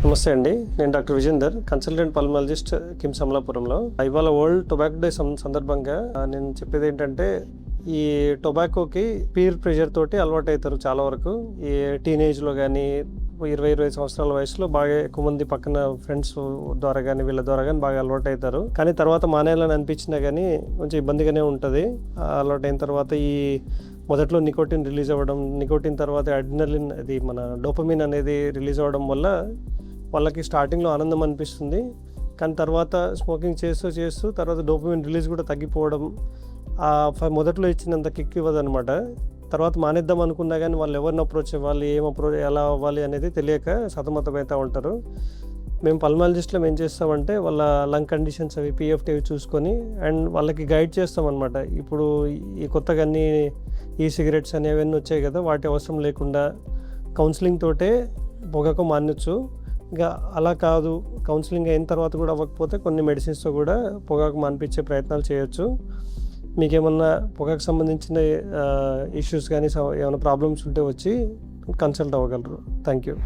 నమస్తే అండి, నేను doctor Vijender, consultant pulmonologist, KIMS అమలాపురంలో. ఇవాళ వరల్డ్ టొబాకో డే సందర్భంగా నేను చెప్పేది ఏంటంటే, ఈ టొబాకోకి పీర్ ప్రెషర్ తోటి అలవాటు అవుతారు చాలా వరకు. ఈ టీనేజ్లో కానీ 20 సంవత్సరాల వయసులో బాగా ఎక్కువ మంది పక్కన ఫ్రెండ్స్ ద్వారా కానీ వీళ్ళ ద్వారా కానీ బాగా అలవాటు అవుతారు. కానీ తర్వాత మానేయాలని అనిపించినా కానీ కొంచెం ఇబ్బందిగానే ఉంటుంది. అలవాటు అయిన తర్వాత ఈ మొదట్లో నికోటిన్ రిలీజ్ అవ్వడం, నికోటిన్ తర్వాత అడ్రినలిన్, అది మన డోపమిన్ అనేది రిలీజ్ అవ్వడం వల్ల వాళ్ళకి స్టార్టింగ్లో ఆనందం అనిపిస్తుంది. కానీ తర్వాత స్మోకింగ్ చేస్తూ తర్వాత డోపమిన్ రిలీజ్ కూడా తగ్గిపోవడం, మొదట్లో ఇచ్చినంత కిక్ ఇవ్వదు అనమాట. తర్వాత మానేద్దాం అనుకున్నా కానీ వాళ్ళు ఎవరిని అప్రోచ్ అవ్వాలి, ఎలా అవ్వాలి అనేది తెలియక సతమతమవుతూ ఉంటారు. మేము పల్మనాలజిస్ట్లో ఏం చేస్తామంటే వాళ్ళ లంగ్ కండిషన్స్ అవి పిఎఫ్టీ అవి చూసుకొని అండ్ వాళ్ళకి గైడ్ చేస్తాం అనమాట. ఇప్పుడు ఈ కొత్తగా అన్ని ఈ సిగరెట్స్ అని అవన్నీ వచ్చాయి కదా, వాటి అవసరం లేకుండా కౌన్సిలింగ్ తోటే పొగాకు మానొచ్చు. ఇంకా అలా కాదు, కౌన్సిలింగ్ అయిన తర్వాత కూడా అవ్వకపోతే కొన్ని మెడిసిన్స్తో కూడా పొగాకు మానిపించే ప్రయత్నాలు చేయొచ్చు. మీకేమన్నా పొగాకు సంబంధించిన ఇష్యూస్ కానీ ఏమైనా ప్రాబ్లమ్స్ ఉంటే వచ్చి కన్సల్ట్ అవ్వగలరు. Thank you.